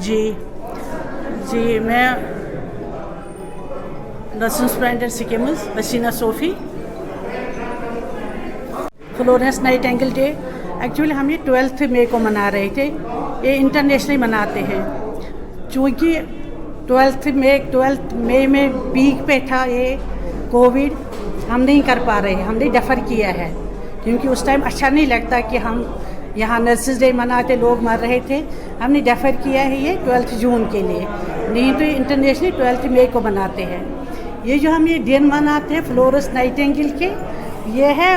जी मैं nursing student Sikkim's Hasina Sofi Florence Nightingale day. Actually हम ये 12 मई को मना रहे थे, ये इंटरनेशनली मनाते हैं। चूँकि 12 मई में पीक पे था ये कोविड, हम नहीं कर पा रहे हैं, हमने डेफर किया है क्योंकि उस टाइम अच्छा नहीं लगता कि हम यहाँ नर्सिस डे मनाते, लोग मर रहे थे। हमने डेफर किया है ये 12 जून के लिए, नहीं तो इंटरनेशनली 12 मई को मनाते हैं। ये जो हम ये दिन मनाते हैं फ्लोरेंस नाइटिंगेल के, ये है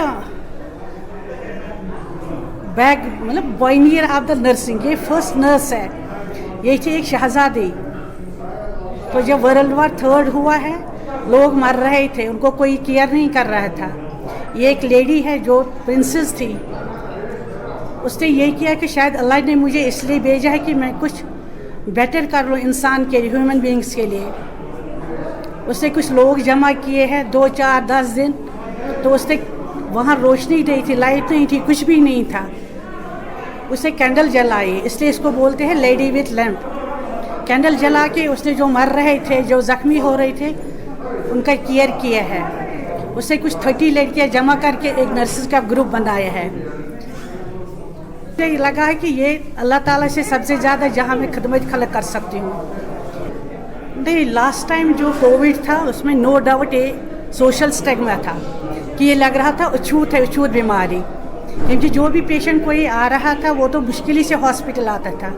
बैग मतलब पायनियर ऑफ द नर्सिंग, ये फर्स्ट नर्स है। ये थी एक शहजादी। तो जब वर्ल्ड वार 3 हुआ है, लोग मर रहे थे, उनको कोई केयर नहीं कर रहा था। ये एक लेडी है जो प्रिंसेस थी, उसने ये किया कि शायद अल्लाह ने मुझे इसलिए भेजा है कि मैं कुछ बेटर कर लूँ इंसान के लिए, ह्यूमन बींग्स के लिए। उसने कुछ लोग जमा किए हैं 2, 4, 10 दिन। तो उसने वहाँ रोशनी नहीं थी, लाइट नहीं थी, कुछ भी नहीं था। उसने कैंडल जलाई, इसलिए इसको बोलते हैं लेडी विथ लैम्प। कैंडल जला के उसने जो मर रहे थे, जो ज़ख्मी हो रहे थे, उनका केयर किया है। उससे कुछ 30 लड़कियाँ जमा करके एक नर्सिस का ग्रुप बनाया है। मुझे लगा है कि ये अल्लाह ताला से सबसे ज़्यादा जहाँ मैं खिदमत खलक कर सकती हूँ। नहीं, लास्ट टाइम जो कोविड था उसमें नो डाउट ये सोशल स्टिग्मा था कि ये लग रहा था अछूत है, अछूत बीमारी, क्योंकि जो भी पेशेंट कोई आ रहा था वो तो मुश्किल से हॉस्पिटल आता था।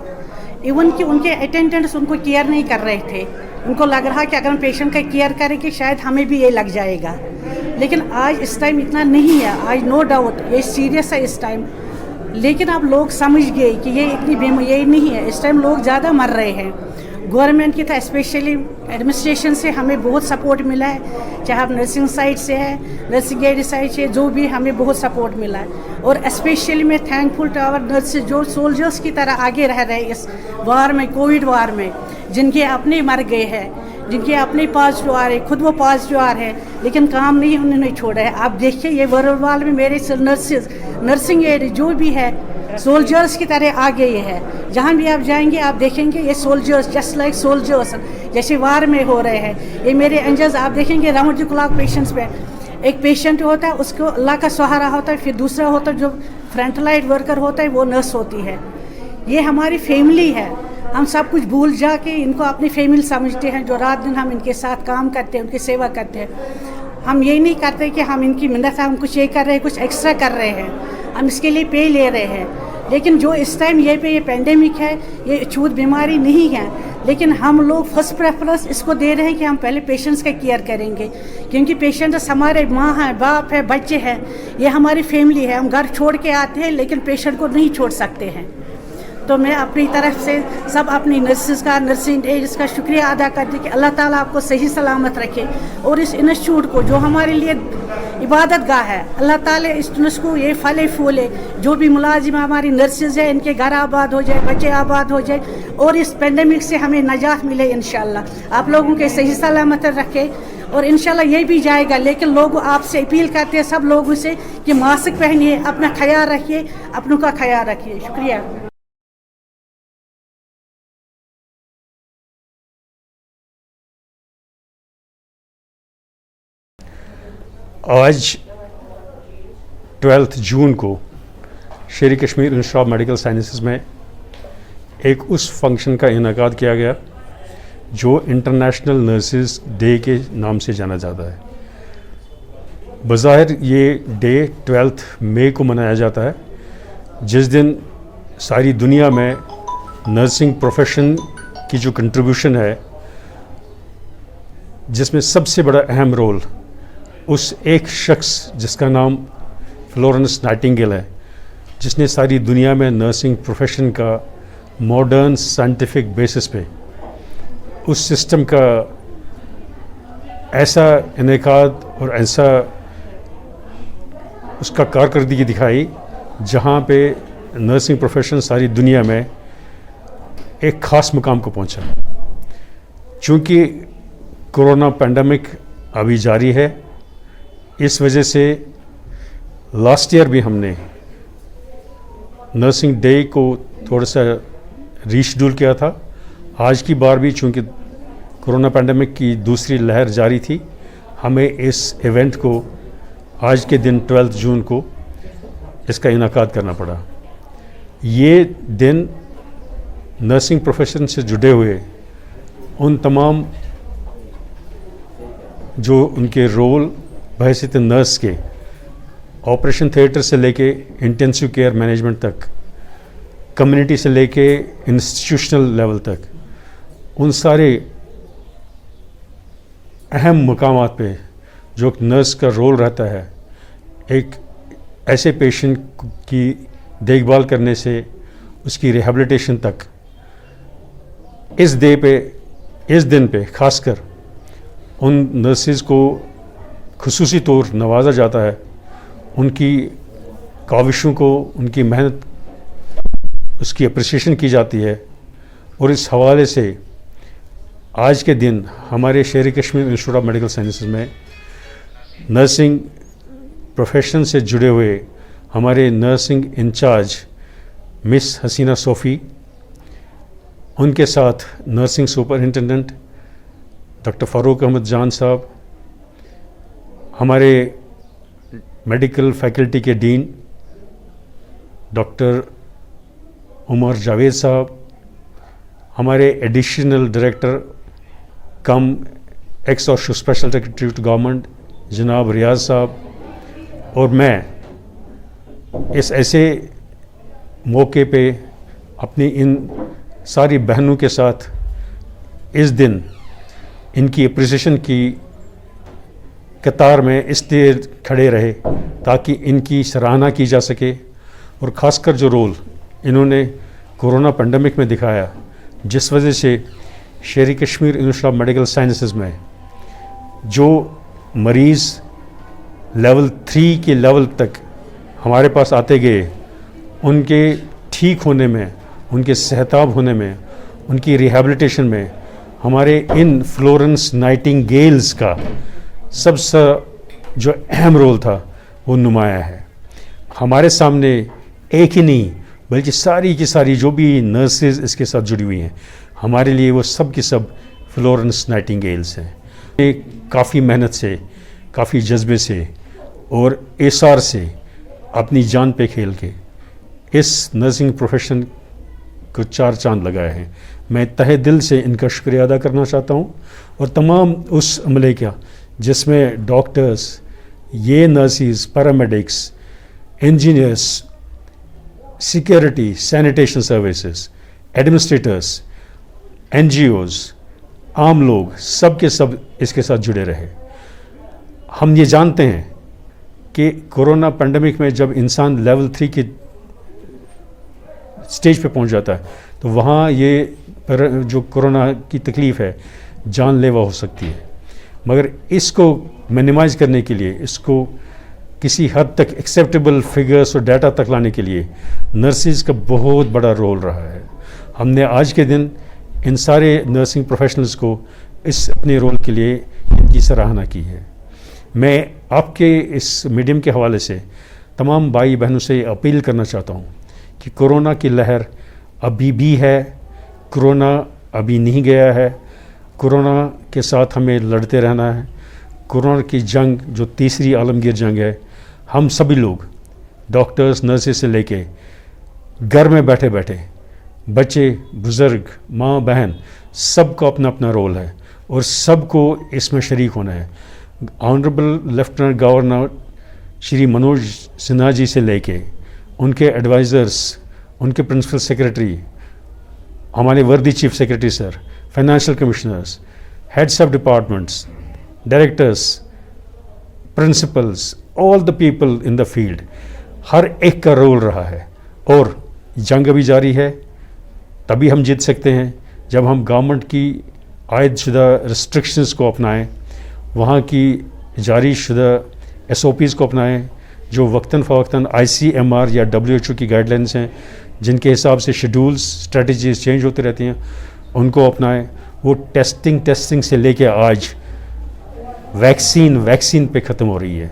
इवन कि उनके अटेंडेंट्स उनको केयर नहीं कर रहे थे। उनको लग रहा कि अगर हम पेशेंट का केयर करेंगे शायद हमें भी ये लग जाएगा। लेकिन आज इस टाइम इतना नहीं है, आज नो डाउट ये सीरियस है इस टाइम। लेकिन अब लोग समझ गए कि ये इतनी बीमारी ये नहीं है। इस टाइम लोग ज़्यादा मर रहे हैं। गवर्नमेंट की था स्पेशली एडमिनिस्ट्रेशन से हमें बहुत सपोर्ट मिला है, चाहे आप नर्सिंग साइड से है, नर्सिंग एड साइड से, जो भी हमें बहुत सपोर्ट मिला है। और स्पेशली मैं थैंकफुल टू आवर नर्सेज जो सोल्जर्स की तरह आगे रह रहे हैं इस वार में, कोविड वार में, जिनके अपने मर गए हैं, जिनके अपने पॉजिटिव आ रहे, खुद वो पॉजिटिव आ रहे हैं, लेकिन काम नहीं उन्होंने छोड़ा है। आप देखिए ये वर्ल्ड वार में मेरे नर्सेज, नर्सिंग एड जो भी है, सोल्जर्स की तरह आ गए हैं। जहाँ भी आप जाएंगे आप देखेंगे ये सोल्जर्स, जस्ट लाइक सोल्जर्स, जैसे वार में हो रहे हैं। ये मेरे एंजल्स आप देखेंगे राउंड द क्लॉक पेशेंट्स पे। एक पेशेंट होता है, उसको अल्लाह का सहारा होता है, फिर दूसरा होता है जो फ्रंट लाइन वर्कर होता है, वो नर्स होती है। ये हमारी फैमिली है। हम सब कुछ भूल जा के इनको अपनी फैमिली समझते हैं, जो रात दिन हम इनके साथ काम करते हैं, उनकी सेवा करते हैं। हम ये नहीं करते कि हम इनकी मिन्नत, हम कुछ ये कर रहे हैं, कुछ एक्स्ट्रा कर रहे हैं, हम इसके लिए पे ले रहे हैं। लेकिन जो इस टाइम ये पेंडेमिक है, ये अछूत बीमारी नहीं है, लेकिन हम लोग फर्स्ट प्रेफरेंस इसको दे रहे हैं कि हम पहले पेशेंट्स का केयर करेंगे, क्योंकि पेशेंट्स हमारे माँ हैं, बाप है, बच्चे हैं, ये हमारी फैमिली है। हम घर छोड़ के आते हैं लेकिन पेशेंट को नहीं छोड़ सकते हैं। तो मैं अपनी तरफ से सब अपनी नर्सिस का, नर्सिंग एड्स का शुक्रिया अदा करती कि अल्लाह ताला आपको सही सलामत रखे। और इस इंस्टीट्यूट को जो हमारे लिए इबादत गाह है, अल्लाह ताला इस को ये फले फूले, जो भी मुलाजिम हमारी नर्सिस है, इनके घर आबाद हो जाए, बच्चे आबाद हो जाए, और इस पेंडेमिक से हमें नजात मिले इंशाल्लाह। आप लोगों के सही सलामत रखे और इंशाल्लाह ये भी जाएगा। लेकिन लोग आपसे अपील करते हैं सब लोगों से कि मास्क पहनिए, अपना ख्याल रखिए, अपनों का ख्याल रखिए। शुक्रिया। आज 12 जून को शेर Kashmir institute of medical sciences में एक उस फंक्शन का इनेकाद किया गया जो इंटरनेशनल नर्सिस डे के नाम से जाना जाता है। बज़ाहिर ये डे 12 मई को मनाया जाता है, जिस दिन सारी दुनिया में नर्सिंग प्रोफेशन की जो कंट्रीब्यूशन है, जिसमें सबसे बड़ा अहम रोल उस एक शख्स जिसका नाम फ्लोरेंस नाइटिंगेल है, जिसने सारी दुनिया में नर्सिंग प्रोफेशन का मॉडर्न साइंटिफिक बेसिस पे उस सिस्टम का ऐसा इनेकाद और ऐसा उसका कारकर्दगी दिखाई जहाँ पे नर्सिंग प्रोफेशन सारी दुनिया में एक ख़ास मुकाम को पहुँचा। चूँकि कोरोना पैंडमिक अभी जारी है, इस वजह से लास्ट ईयर भी हमने नर्सिंग डे को थोड़ा सा रीशेड्यूल किया था آج کی بار بھی چونکہ کورونا پینڈیمک کی دوسری لہر جاری تھی، ہمیں اس ایونٹ کو آج کے دن 12 جون کو اس کا انعقاد کرنا پڑا۔ یہ دن نرسنگ پروفیشن سے جڑے ہوئے ان تمام جو ان کے رول بحیثیت نرس کے، آپریشن تھیٹر سے لے کے انٹینسیو کیئر مینجمنٹ تک، کمیونٹی سے لے کے انسٹیٹیوشنل لیول تک، ان سارے اہم مقامات پہ جو ایک نرس کا رول رہتا ہے، ایک ایسے پیشنٹ کی دیکھ بھال کرنے سے اس کی ریہیبلیٹیشن تک، اس دن پہ خاص کر ان نرسز کو خصوصی طور نوازا جاتا ہے، ان کی کاوشوں کو، ان کی محنت، اس کی اپریسیشن کی جاتی ہے۔ اور اس حوالے سے آج کے دن ہمارے شیر Kashmir institute of medical sciences میں نرسنگ پروفیشن سے جڑے ہوئے ہمارے نرسنگ انچارج مس حسینہ صوفی، ان کے ساتھ نرسنگ سپرنٹینڈنٹ ڈاکٹر فاروق احمد جان صاحب، ہمارے میڈیکل فیکلٹی کے ڈین ڈاکٹر عمر جاوید صاحب، ہمارے additional director cum ex officio special secretary to government جناب ریاض صاحب، اور میں اس ایسے موقع پہ اپنی ان ساری بہنوں کے ساتھ اس دن ان کی اپریسیشن کی قطار میں اس لیے کھڑے رہے تاکہ ان کی سراہنا کی جا سکے، اور خاص کر جو رول انہوں نے کورونا پینڈیمک میں دکھایا، جس وجہ سے شیر Kashmir institute of medical sciences میں جو مریض لیول 3 کے لیول تک ہمارے پاس آتے گئے، ان کے ٹھیک ہونے میں، ان کے صحتیاب ہونے میں، ان کی ریہیبلیٹیشن میں ہمارے ان فلورنس نائٹنگیلز کا سب سے جو اہم رول تھا وہ نمایاں ہے۔ ہمارے سامنے ایک ہی نہیں بلکہ ساری کی ساری جو بھی نرسز اس کے ساتھ جڑی ہوئی ہیں، ہمارے لیے وہ سب کی سب فلورنس نائٹنگیلز ہیں۔ یہ کافی محنت سے، کافی جذبے سے اور ایثار سے اپنی جان پہ کھیل کے اس نرسنگ پروفیشن کو 4 چاند لگائے ہیں۔ میں تہہ دل سے ان کا شکریہ ادا کرنا چاہتا ہوں، اور تمام اس عملے کا جس میں ڈاکٹرز، یہ nurses, paramedics, engineers, security, sanitation services, administrators, N G Os, عام لوگ سب کے سب اس کے ساتھ جڑے رہے۔ ہم یہ جانتے ہیں کہ کورونا پینڈیمک میں جب انسان لیول 3 کی سٹیج پہ پہنچ جاتا ہے تو وہاں یہ جو کورونا کی تکلیف ہے جان لیوا ہو سکتی ہے، مگر اس کو مینیمائز کرنے کے لیے، اس کو کسی حد تک ایکسیپٹیبل فگرز اور ڈیٹا تک لانے کے لیے نرسز کا بہت بڑا رول رہا ہے۔ ہم نے آج کے دن ان سارے نرسنگ پروفیشنلز کو اس اپنے رول کے لیے ان کی سراہنا کی ہے۔ میں آپ کے اس میڈیم کے حوالے سے تمام بھائی بہنوں سے یہ اپیل کرنا چاہتا ہوں کہ کورونا کی لہر ابھی بھی ہے، کورونا ابھی نہیں گیا ہے، کورونا کے ساتھ ہمیں لڑتے رہنا ہے۔ کورونا کی جنگ جو تیسری عالمگیر جنگ ہے، ہم سبھی لوگ ڈاکٹرز، نرسز سے لے کے گھر میں بیٹھے بیٹھے بچے، بزرگ، ماں، بہن، سب کو اپنا اپنا رول ہے اور سب کو اس میں شریک ہونا ہے۔ آنریبل لیفٹیننٹ گورنر شری منوج سنہا جی سے لے کے ان کے ایڈوائزرز، ان کے پرنسپل سیکرٹری، ہمارے worthy chief secretary sir, financial commissioners, heads of departments, directors, principals, all the people in the field, ہر ایک کا رول رہا ہے۔ اور جنگ ابھی جاری ہے، تبھی ہم جیت سکتے ہیں جب ہم گورنمنٹ کی عائد شدہ ریسٹرکشنز کو اپنائیں، وہاں کی جاری شدہ ایس او پیز کو اپنائیں، جو وقتاً فوقتاً آئی سی ایم آر یا ڈبلیو ایچ او کی گائیڈ لائنس ہیں جن کے حساب سے شیڈولز، اسٹریٹجیز چینج ہوتی رہتی ہیں، ان کو اپنائیں۔ وہ ٹیسٹنگ سے لے کے آج ویکسین پہ ختم ہو رہی ہے۔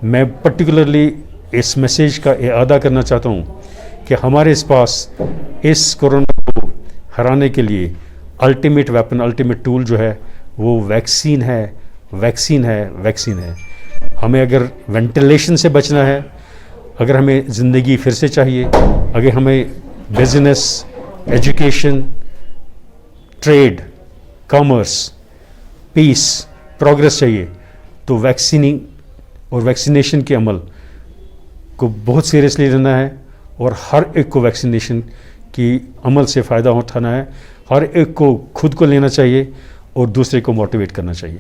میں پرٹیکولرلی اس میسیج کا اعادہ کرنا چاہتا ہوں کہ ہمارے اس پاس اس کورونا کو ہرانے کے لیے الٹیمیٹ ویپن، الٹیمیٹ ٹول جو ہے وہ ویکسین ہے، ویکسین ہے، ویکسین ہے. ہمیں اگر وینٹیلیشن سے بچنا ہے، اگر ہمیں زندگی پھر سے چاہیے، اگر ہمیں بزنس، ایجوکیشن، ٹریڈ، کامرس، پیس، پروگریس چاہیے، تو ویکسیننگ اور ویکسینیشن کے عمل کو بہت سیریسلی لینا ہے اور ہر ایک کو ویکسینیشن کی عمل سے فائدہ اٹھانا ہے. ہر ایک کو خود کو لینا چاہیے اور دوسرے کو موٹیویٹ کرنا چاہیے.